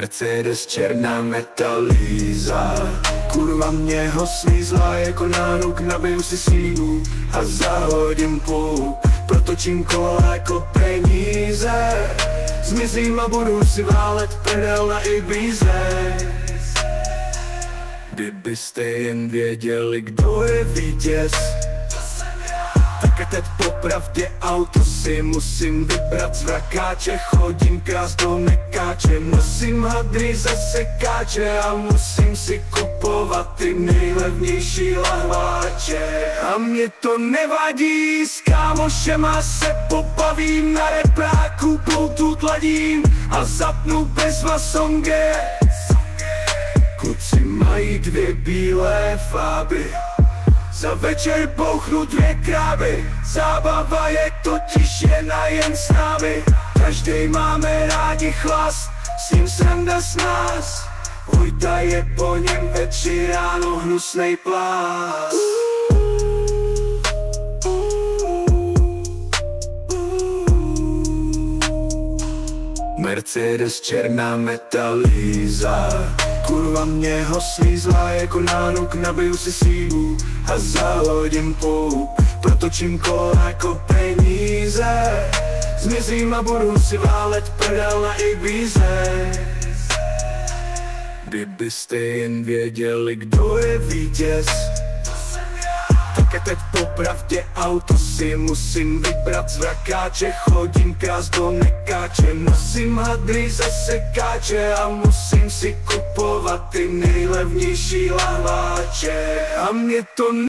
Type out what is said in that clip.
Mercedes černá metalíza, kurva mě ho slízla jako nánuk, nabiju si sílu a zahodím půl. Protočím kola jako peníze, zmizím a budu si válet pedel na Ibize. Kdybyste jen věděli, kdo je vítěz, tak a teď popravdě auto si musím vybrat z vrakáče. Chodím krást do nekáče, nosím hadry za sekáče a musím si kupovat ty nejlevnější lahváče. A mě to nevadí, s kámošema se pobavím, na repráku bluetooth ladím a zapnu bezvasonge. Kluci mají dvě bílé fáby, za večer bouchnu dvě krávy. Zábava je totiž jen s námi, každej máme rádi chlast, s ním sranda s nás. Vojta je po něm ve 3 ráno hnusnej plás. Mercedes černá metalíza, kurva mě ho slízla jako nánuk, nabiju si sílu a zahodím půl. Protočím kola jako peníze, zmizím a budu si válet pedel na Ibize. Kdybyste jen věděli, kdo je vítěz, tak a teď popravdě auto si musím vybrat z vrakáče. Chodím krást do nekáče, nosím hadry za sekáče a musím si kupovat ty nejlevnější lahváče. A mě to